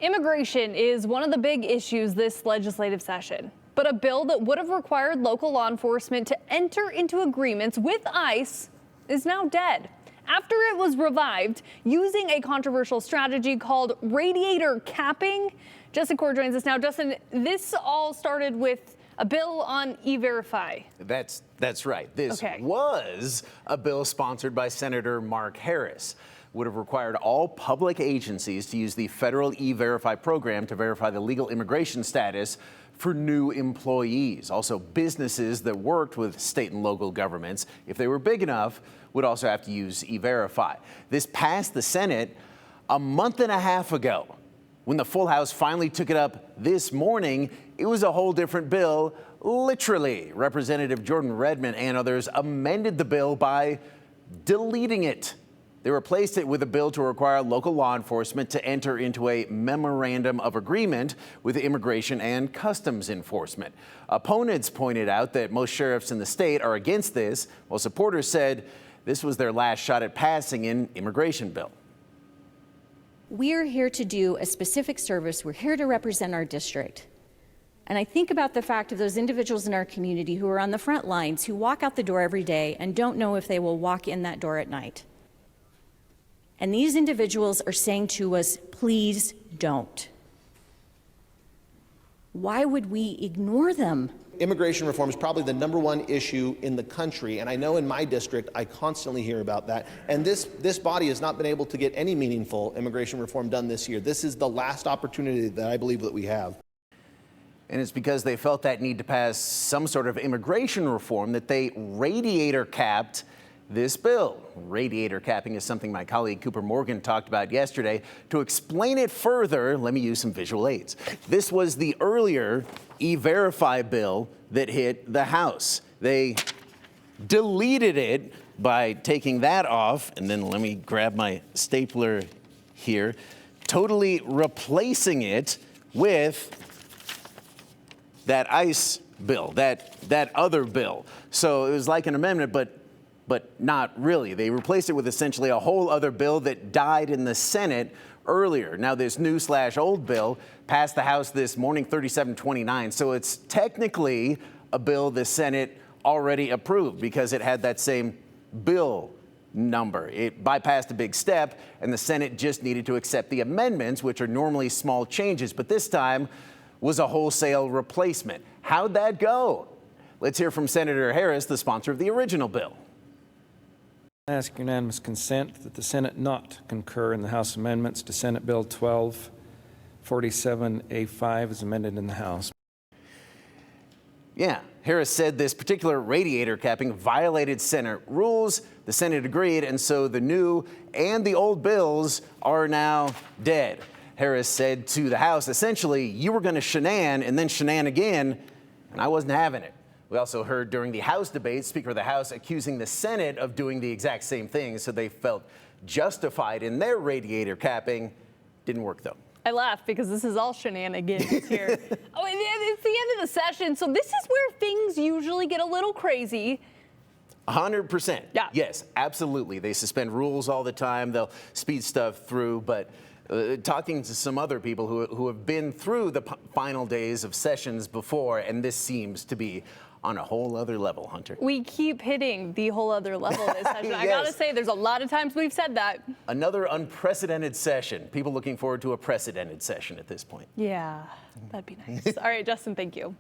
Immigration is one of the big issues this legislative session, but a bill that would have required local law enforcement to enter into agreements with ICE is now dead after it was revived using a controversial strategy called radiator capping. Justin Core joins us now. Justin, this all started with a bill on E-Verify. That's right. This was a bill sponsored by Senator Mark Harris. Would have required all public agencies to use the federal E-Verify program to verify the legal immigration status for new employees. Also, businesses that worked with state and local governments, if they were big enough, would also have to use E-Verify. This passed the Senate a month and a half ago. When the full House finally took it up this morning, it was a whole different bill, literally. Representative Jordan Redmond and others amended the bill by deleting it. They replaced it with a bill to require local law enforcement to enter into a memorandum of agreement with Immigration and Customs Enforcement. Opponents pointed out that most sheriffs in the state are against this, while supporters said this was their last shot at passing an immigration bill. We're here to do a specific service. We're here to represent our district. And I think about the fact of those individuals in our community who are on the front lines, who walk out the door every day and don't know if they will walk in that door at night. And these individuals are saying to us, please don't. Why would we ignore them? Immigration reform is probably the #1 issue in the country, and I know in my district I constantly hear about that. And this body has not been able to get any meaningful immigration reform done this year. This is the last opportunity that I believe that we have. And it's because they felt that need to pass some sort of immigration reform that they radiator capped this bill. Radiator capping is something my colleague Cooper Morgan talked about yesterday. To explain it further, let me use some visual aids. This was the earlier E-Verify bill that hit the House. They deleted it by taking that off, and then let me grab my stapler here, totally replacing it with that ICE bill, that other bill. So it was like an amendment, but not really. They replaced it with essentially a whole other bill that died in the Senate earlier. Now, this new/old bill passed the House this morning, 37-29. So it's technically a bill the Senate already approved because it had that same bill number. It bypassed a big step, and the Senate just needed to accept the amendments, which are normally small changes, but this time was a wholesale replacement. How'd that go? Let's hear from Senator Harris, the sponsor of the original bill. I ask unanimous consent that the Senate not concur in the House amendments to Senate Bill 1247A5 as amended in the House. Yeah, Harris said this particular radiator capping violated Senate rules. The Senate agreed, and so the new and the old bills are now dead. Harris said to the House, essentially, you were going to shenan and then shenan again, and I wasn't having it. We also heard during the House debate, Speaker of the House accusing the Senate of doing the exact same thing, so they felt justified in their radiator capping. Didn't work, though. I laugh because this is all shenanigans here. Oh, it's the end of the session, so this is where things usually get a little crazy. 100%. Yeah. Yes, absolutely. They suspend rules all the time. They'll speed stuff through, but talking to some other people who have been through the final days of sessions before, and this seems to be on a whole other level, Hunter. We keep hitting the whole other level this session. Yes. I gotta say, there's a lot of times we've said that. Another unprecedented session. People looking forward to a precedented session at this point. Yeah, that'd be nice. All right, Justin, thank you.